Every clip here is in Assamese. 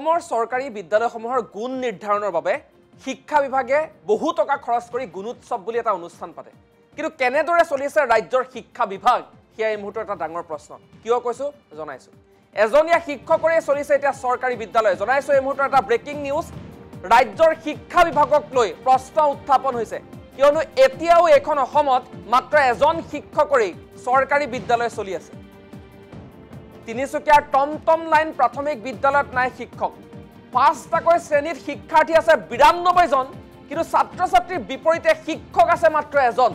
অসমৰ চৰকাৰী বিদ্যালয়সমূহৰ গুণ নিৰ্ধাৰণৰ বাবে শিক্ষা বিভাগে বহু টকা খৰচ কৰি গুণোৎসৱ বুলি এটা অনুষ্ঠান পাতে কিন্তু কেনেদৰে চলিছে ৰাজ্যৰ শিক্ষা বিভাগ হিয়া এই মুহূৰ্তৰ এটা ডাঙৰ প্ৰশ্ন কিয় কৈছো জনাইছো এজনীয়া শিক্ষকৰে চলিছে এটা চৰকাৰী বিদ্যালয় জনাইছো এই মুহূৰ্তৰ এটা ব্ৰেকিং নিউজ ৰাজ্যৰ শিক্ষা বিভাগক লৈ প্ৰশ্ন উত্থাপন হৈছে কিয়নো এতিয়াও এখন অসমত মাত্ৰ এজন শিক্ষকৰে চৰকাৰী বিদ্যালয় চলি আছে তিনিচুকীয়াৰ টমটম লাইন প্ৰাথমিক বিদ্যালয়ত নাই শিক্ষক পাঁচটাকৈ শ্ৰেণীত শিক্ষাৰ্থী আছে 92 জন কিন্তু ছাত্ৰ-ছাত্ৰীৰ বিপৰীতে শিক্ষক আছে মাত্ৰ এজন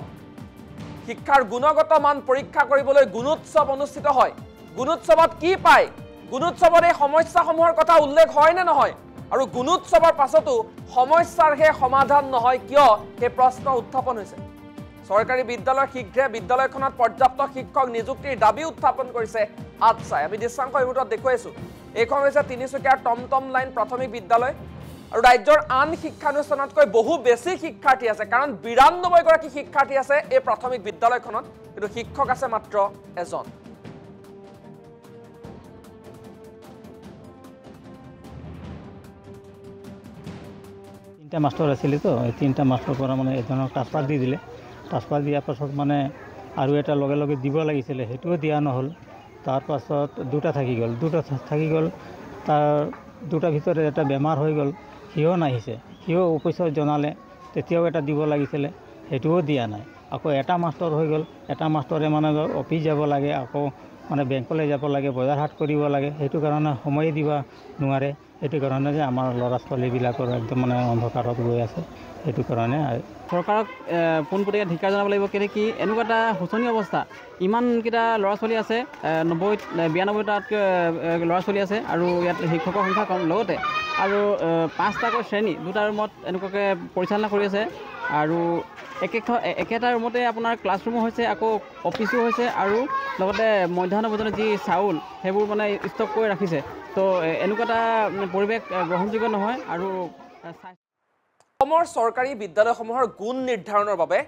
শিক্ষাৰ গুণগত মান পৰীক্ষা কৰিবলৈ গুণোৎসৱ অনুষ্ঠিত হয় গুণোৎসৱত কি পায় গুণোৎসৱৰ এই সমস্যাসমূহৰ কথা উল্লেখ হয় নে নহয় আৰু গুণোৎসৱৰ পাছতো সমস্যাৰ হে সমাধান নহয় কিয় এই প্ৰশ্ন উত্থাপন হৈছে চৰকাৰী বিদ্যালয়ৰ শীঘ্ৰে বিদ্যালয়খনত পৰ্যাপ্ত শিক্ষক নিযুক্তিৰ দাবী উত্থাপন কৰিছে আতছাই আমি দৃশ্যাংশ ইউনিটত দেখুৱাইছো এইখন হৈছে তিনিচুকীয়াৰ টমটম লাইন প্ৰাথমিক বিদ্যালয় আৰু ৰাজ্যৰ আন শিক্ষানুষ্ঠানতকৈ বহু বেছি শিক্ষাৰ্থী আছে কাৰণ 92 গৰাকী শিক্ষাৰ্থী আছে এই প্ৰাথমিক বিদ্যালয়খনত কিন্তু শিক্ষক আছে মাত্ৰ এজন তিনটা মাস্টাৰ আছিল তো এই তিনটা মাস্টাৰ পৰা মানে এজনক ট্ৰান্সফাৰ দি দিলে ট্ৰান্সফাৰ দিয়াৰ পাছত মানে আৰু এটা লগে লগে দিব লাগিছিল হেতুও দিয়া নহল তাৰ পাছত দুটা থাকি গল তাৰ দুটা ভিতৰত এটা বেমাৰ হৈ গল হিও নাহিছে হিও অফিচত জনালে তেতিয়াও এটা দিব লাগিছিল হেতুও দিয়া নাই আকৌ এটা মাস্টাৰ হৈ গল এটা মাস্টাৰে মানে অফিচ যাব লাগে আকৌ মানে বেংকলৈ যাব লাগে বজাৰ হাট কৰিব লাগে হেতু কাৰণে সময় দিবা নোৱাৰে হেতু কাৰণে যে আমাৰ ল'ৰা ছোৱালীবিলাকৰ একদম মানে অন্ধকাৰত গৈ আছে হেতু কাৰণে চৰকাৰক পোনপটীয়া ধিক্কাৰ জনাব লাগিব কি এনেকুৱা এটা শোচনীয় অৱস্থা ইমানকেইটা ল'ৰা ছোৱালী আছে 92টাতকৈ ল'ৰা ছোৱালী আছে আৰু ইয়াত শিক্ষকৰ সংখ্যা কম লগতে আৰু 5টাকৈ শ্ৰেণী দুটা ৰুমত এনেকুৱাকৈ পৰিচালনা কৰি আছে আৰু একেটা ৰুমতে আপোনাৰ ক্লাছৰুমো হৈছে আকৌ অফিচো হৈছে আৰু লগতে মধ্যাহ্ন ভোজনৰ যি চাউল সেইবোৰ মানে ষ্টক কৰি ৰাখিছে তো এনেকুৱা এটা পৰিৱেশ গ্ৰহণযোগ্য নহয় আৰু অসমৰ চৰকাৰী বিদ্যালয়সমূহৰ গুণ নিৰ্ধাৰণৰ বাবে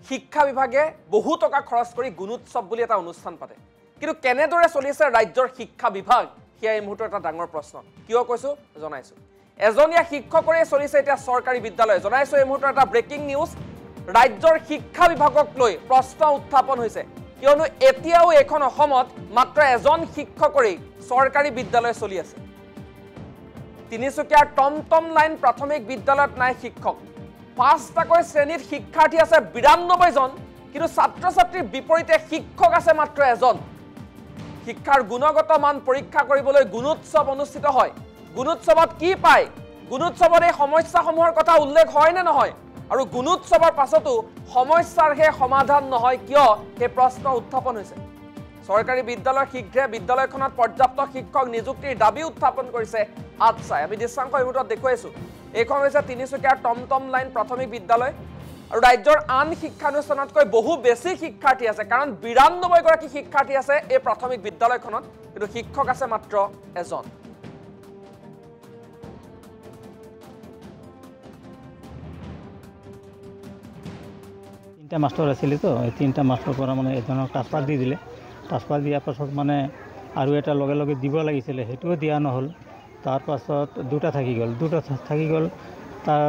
শিক্ষা বিভাগে বহু টকা খৰচ কৰি গুণোৎসৱ বুলি এটা অনুষ্ঠান পাতে কিন্তু কেনেদৰে চলিছে ৰাজ্যৰ শিক্ষা বিভাগ হিয়া এই মুহূৰ্তৰ এটা ডাঙৰ প্ৰশ্ন কিয় কৈছো জনাইছো এজনীয়া শিক্ষকৰে চলিছে এটা চৰকাৰী বিদ্যালয় জনাইছো এই মুহূৰ্তৰ এটা ব্ৰেকিং নিউজ ৰাজ্যৰ শিক্ষা বিভাগক লৈ প্ৰশ্ন উত্থাপন হৈছে কিয়নো এতিয়াও এখন অসমত মাত্ৰ এজন শিক্ষকৰে চৰকাৰী বিদ্যালয় চলি আছে তিনিচুকীয়াৰ টমটম লাইন প্ৰাথমিক বিদ্যালয়ত নাই শিক্ষক পাঁচটাকৈ শ্ৰেণীত শিক্ষাৰ্থী আছে 92 জন কিন্তু ছাত্ৰ-ছাত্ৰীৰ বিপৰীতে শিক্ষক আছে মাত্ৰ এজন শিক্ষাৰ গুণগত মান পৰীক্ষা কৰিবলৈ গুণোৎসৱ অনুষ্ঠিত হয় গুণোৎসৱত কি পায় গুণোৎসৱৰ এই সমস্যাসমূহৰ কথা উল্লেখ হয় নে নহয় আৰু গুণোৎসৱৰ পাছতো সমস্যাৰ হে সমাধান নহয় কিয় এই প্ৰশ্ন উত্থাপন হৈছে চৰকাৰী বিদ্যালয়ৰ শীঘ্ৰে বিদ্যালয়খনত পৰ্যাপ্ত শিক্ষক নিযুক্তিৰ দাবী উত্থাপন কৰিছে আতছাই আমি দৃশ্যাংশ ইউনিটত দেখুৱাইছো এইখন হৈছে তিনিচুকীয়াৰ টমটম লাইন প্ৰাথমিক বিদ্যালয় আৰু ৰাজ্যৰ আন শিক্ষানুষ্ঠানতকৈ বহু বেছি শিক্ষাৰ্থী আছে কাৰণ 92 গৰাকী শিক্ষাৰ্থী আছে এই প্ৰাথমিক বিদ্যালয়খনত কিন্তু শিক্ষক আছে মাত্ৰ এজন তিনটা মাস্টাৰ আছিল তো এই তিনটা মাস্টাৰ পৰা মানে এজনক ট্ৰান্সফাৰ দি দিলে ট্ৰান্সফাৰ দিয়াৰ পাছত মানে আৰু এটা লগে লগে দিব লাগিছিল হেতুও দিয়া নহল তাৰ পাছত দুটা থাকি গল তাৰ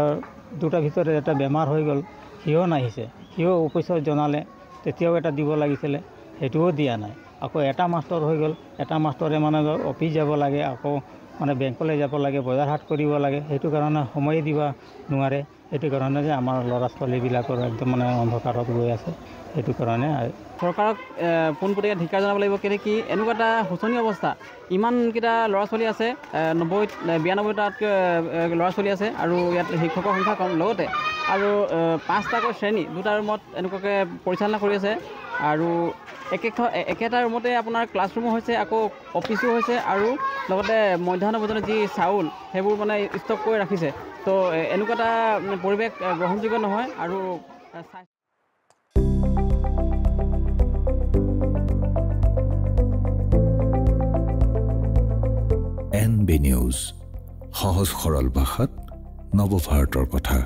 দুটা ভিতৰত এটা বেমাৰ হৈ গল হিও নাহিছে হিও অফিচত জনালে তেতিয়াও এটা দিব লাগিছিল হেতুও দিয়া নাই আকৌ এটা মাস্টাৰ হৈ গল এটা মাস্টাৰে মানে অফিচ যাব লাগে আকৌ মানে বেংকলৈ যাব লাগে বজাৰ হাট কৰিব লাগে হেতু কাৰণে সময় দিবা নোৱাৰে হেতু কাৰণে যে আমাৰ ল'ৰা ছোৱালীবিলাকৰ একদম মানে অন্ধকাৰত গৈ আছে হেতু কাৰণে চৰকাৰক পোনপটীয়া ধিক্কাৰ জনাব লাগিব কি এনেকুৱা এটা শোচনীয় অৱস্থা ইমানকেইটা ল'ৰা ছোৱালী আছে 92টাতকৈ ল'ৰা ছোৱালী আছে আৰু ইয়াত শিক্ষকৰ সংখ্যা কম লগতে আৰু 5টাকৈ শ্ৰেণী দুটা ৰুমত এনেকুৱাকৈ পৰিচালনা কৰি আছে আৰু একেটা ৰুমতে আপোনাৰ ক্লাছৰুমো হৈছে আকৌ অফিচো হৈছে আৰু লগতে মধ্যাহ্ন ভোজনৰ যি চাউল সেইবোৰ মানে ষ্টক কৰি ৰাখিছে তো এনেকুৱা এটা পৰিৱেশ গ্ৰহণযোগ্য নহয় আৰু NB নিউজ সহজ সৰল ভাষাত নৱভাৰতৰ কথা